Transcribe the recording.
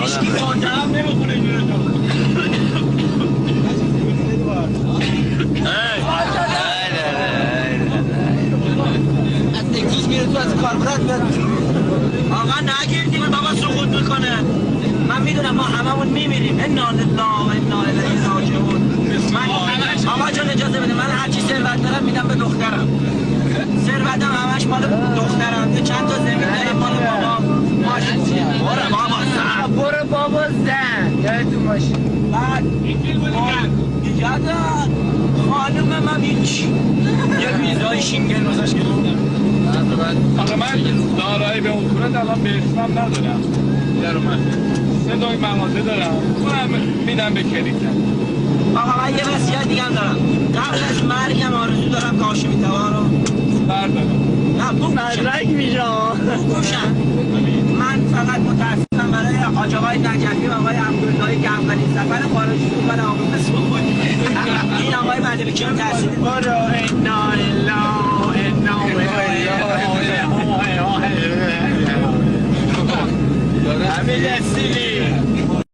هیچکی فاتحه نمیخونه از نکیش میره تو از کاربرد میاد آقا نگیردیم بابا سقوط میکنه من میدونم ما هممون میمیریم انا لله و انا الیه راجعون آقا جان اجازه بده من هرچی ثروت دارم میدم به دخترم ثروتم همش مال دخترم چند تا زمین داره مال بابا برو بابا زن یادتون باشه بعد یادم خانوم من هیچ یه ویزای شینگل واسش گرفتم آقا من دارایی به اون صورت الان به اسمم ندارم در اومده 3 تا مغازه دارم اونم میدم به کلیکم آقا من یه وصیت دیگه هم دارم قبل از مرگم آرزو دارم که هاشمی طبقه رو بردارم نه مدرک میشم بکشم من فقط متاسفم برای حاج آقای نجفی و آقای عبداللهی که اولین سفر خارجی رو من آقا مسئول این آقای بنده به کم تحصیل برو انا الا انا همه دستی